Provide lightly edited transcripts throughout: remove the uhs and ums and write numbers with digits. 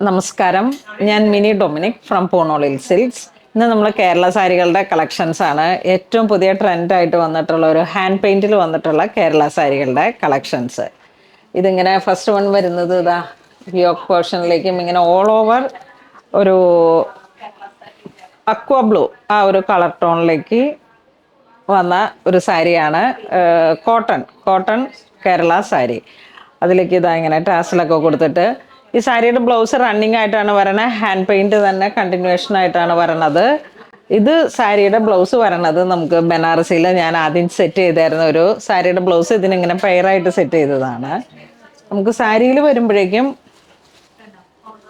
നമസ്കാരം. ഞാൻ mini Dominic from പൂണോളിൽ silks. ഇന്ന് നമ്മൾ കേരള സാരികളുടെ കളക്ഷൻസ് ആണ്. ഏറ്റവും പുതിയ ട്രെൻഡായിട്ട് വന്നിട്ടുള്ള ഒരു ഹാൻഡ് പെയിന്റിൽ വന്നിട്ടുള്ള കേരള സാരികളുടെ കളക്ഷൻസ്. ഇതിങ്ങനെ ഫസ്റ്റ് വൺ വരുന്നത് ഇതാ യോക്ക് പോർഷനിലേക്കും ഇങ്ങനെ ഓൾ ഓവർ ഒരു അക്വ ബ്ലൂ ആ ഒരു കളർ ടോണിലേക്ക് വന്ന ഒരു സാരിയാണ്. Cotton cotton Kerala sari. അതിലേക്ക് ഇതാ ഇങ്ങനെ ടാസിലൊക്കെ കൊടുത്തിട്ട് ഈ സാരിയുടെ ബ്ലൗസ് റണ്ണിങ് ആയിട്ടാണ് വരണത്. ഹാൻഡ് പെയിന്റ് തന്നെ കണ്ടിന്യൂഷൻ ആയിട്ടാണ് വരണത്. ഇത് സാരിയുടെ ബ്ലൗസ് വരണത് നമുക്ക് ബനാറസിയിൽ ഞാൻ ആദ്യം സെറ്റ് ചെയ്തായിരുന്ന ഒരു സാരിയുടെ ബ്ലൗസ് ഇതിനിങ്ങനെ പെയറായിട്ട് സെറ്റ് ചെയ്തതാണ്. നമുക്ക് സാരിയിൽ വരുമ്പോഴേക്കും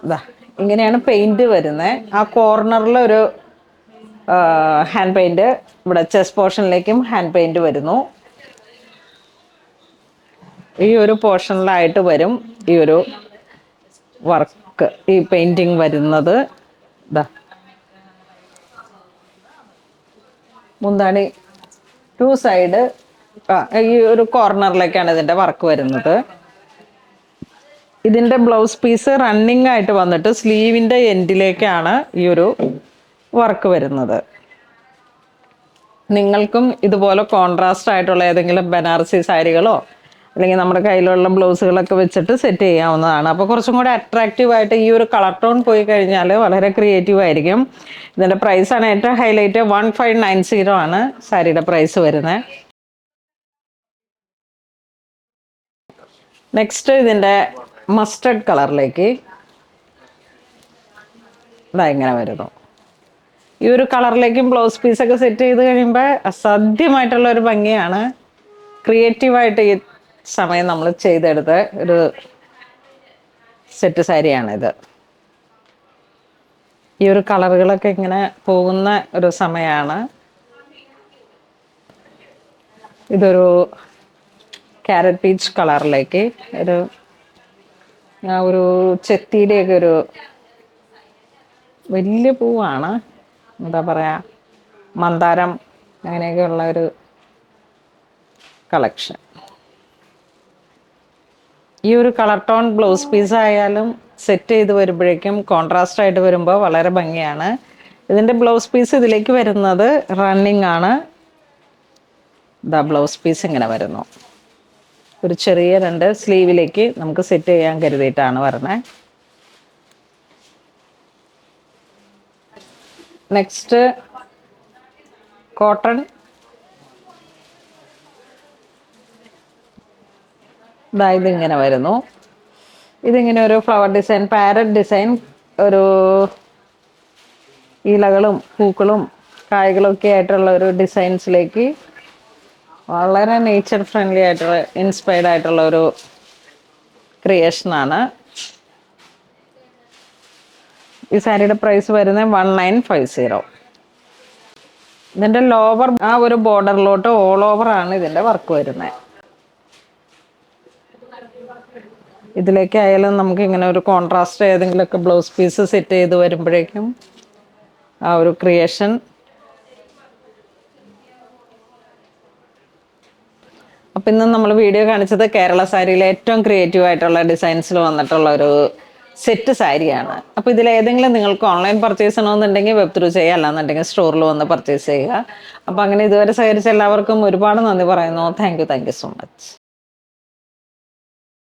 ഇതാ ഇങ്ങനെയാണ് പെയിന്റ് വരുന്നത്. ആ കോർണറിൽ ഒരു ഹാൻഡ് പെയിന്റ്, ഇവിടെ ചെസ്റ്റ് പോർഷനിലേക്കും ഹാൻഡ് പെയിന്റ് വരുന്നു. ഈ ഒരു പോർഷനിലായിട്ട് വരും ഈ ഒരു വർക്ക്, ഈ പെയിന്റിങ് വരുന്നത്. ഇതാ മുന്താണി ടു സൈഡ് ഈ ഒരു കോർണറിലേക്കാണ് ഇതിൻ്റെ വർക്ക് വരുന്നത്. ഇതിൻ്റെ ബ്ലൗസ് പീസ് റണ്ണിങ് ആയിട്ട് വന്നിട്ട് സ്ലീവിൻ്റെ എൻഡിലേക്കാണ് ഈ ഒരു വർക്ക് വരുന്നത്. നിങ്ങൾക്കും ഇതുപോലെ കോൺട്രാസ്റ്റ് ആയിട്ടുള്ള ഏതെങ്കിലും ബനാറസി സാരികളോ അല്ലെങ്കിൽ നമ്മുടെ കയ്യിലുള്ള ബ്ലൗസുകളൊക്കെ വെച്ചിട്ട് സെറ്റ് ചെയ്യാവുന്നതാണ്. അപ്പോൾ കുറച്ചും കൂടെ അട്രാക്റ്റീവായിട്ട് ഈ ഒരു കളർ ടോൺ പോയി കഴിഞ്ഞാൽ വളരെ ക്രിയേറ്റീവ് ആയിരിക്കും. ഇതിൻ്റെ പ്രൈസാണ് ഏറ്റവും ഹൈലൈറ്റ്. 1590 ആണ് സാരിയുടെ പ്രൈസ് വരുന്നത്. നെക്സ്റ്റ് ഇതിൻ്റെ മസ്റ്റർഡ് കളറിലേക്ക് ഇതാ ഇങ്ങനെ വരുന്നു. ഈ ഒരു കളറിലേക്കും ബ്ലൗസ് പീസൊക്കെ സെറ്റ് ചെയ്ത് കഴിയുമ്പോൾ അസാധ്യമായിട്ടുള്ള ഒരു ഭംഗിയാണ്. ക്രിയേറ്റീവായിട്ട് ഈ സമയം നമ്മൾ ചെയ്തെടുത്ത ഒരു സെറ്റ് സാരിയാണിത്. ഈ ഒരു കളറുകളൊക്കെ ഇങ്ങനെ പോകുന്ന ഒരു സമയമാണ്. ഇതൊരു ക്യാരറ്റ് പീച്ച് കളറിലേക്ക് ഒരു ചെത്തിയുടെയൊക്കെ ഒരു വലിയ പൂവാണ്, എന്താ പറയുക, മന്ദാരം അങ്ങനെയൊക്കെയുള്ള ഒരു കളക്ഷൻ. ഈ ഒരു കളർ ടോൺ ബ്ലൗസ് പീസ് ആയാലും സെറ്റ് ചെയ്ത് വരുമ്പോഴേക്കും കോൺട്രാസ്റ്റ് ആയിട്ട് വരുമ്പോൾ വളരെ ഭംഗിയാണ്. ഇതിൻ്റെ ബ്ലൗസ് പീസ് ഇതിലേക്ക് വരുന്നത് റണ്ണിങ് ആണ്. ഇതാ ബ്ലൗസ് പീസ് ഇങ്ങനെ വരുന്നു. ഒരു ചെറിയ രണ്ട് സ്ലീവിലേക്ക് നമുക്ക് സെറ്റ് ചെയ്യാൻ കരുതിയിട്ടാണ് വരുന്നത്. Next cotton. ഇതാ ഇതിങ്ങനെ വരുന്നു. ഇതിങ്ങനെ ഒരു ഫ്ലവർ ഡിസൈൻ, പാരറ്റ് ഡിസൈൻ, ഒരു ഇലകളും പൂക്കളും കായ്കളും ഒക്കെ ആയിട്ടുള്ള ഒരു ഡിസൈൻസിലേക്ക് വളരെ നേച്ചർ ഫ്രണ്ട്ലി ആയിട്ടുള്ള ഇൻസ്പയർഡ് ആയിട്ടുള്ള ഒരു ക്രിയേഷനാണ്. ഈ സാരിയുടെ പ്രൈസ് വരുന്നത് 1950. ഇതിൻ്റെ ലോവർ ആ ഒരു ബോർഡറിലോട്ട് ഓൾ ഓവർ ആണ് ഇതിൻ്റെ വർക്ക് വരുന്നത്. ഇതിലേക്കായാലും നമുക്ക് ഇങ്ങനെ ഒരു കോൺട്രാസ്റ്റ് ഏതെങ്കിലുമൊക്കെ ബ്ലൗസ് പീസ് സെറ്റ് ചെയ്ത് വരുമ്പോഴേക്കും ആ ഒരു ക്രിയേഷൻ. അപ്പം ഇന്ന് നമ്മൾ വീഡിയോ കാണിച്ചത് കേരള സാരിയിലെ ഏറ്റവും ക്രിയേറ്റീവ് ആയിട്ടുള്ള ഡിസൈൻസിൽ വന്നിട്ടുള്ള ഒരു സെറ്റ് സാരിയാണ്. അപ്പോൾ ഇതിലേതെങ്കിലും നിങ്ങൾക്ക് ഓൺലൈൻ പർച്ചേസ് ചെയ്യണമെന്നുണ്ടെങ്കിൽ വെബ് ത്രൂ ചെയ്യുക, അല്ലാന്നുണ്ടെങ്കിൽ സ്റ്റോറിൽ വന്ന് പർച്ചേസ് ചെയ്യുക. അപ്പോൾ അങ്ങനെ ഇതുവരെ സഹകരിച്ച എല്ലാവർക്കും ഒരുപാട് നന്ദി പറയുന്നു. Thank you so much.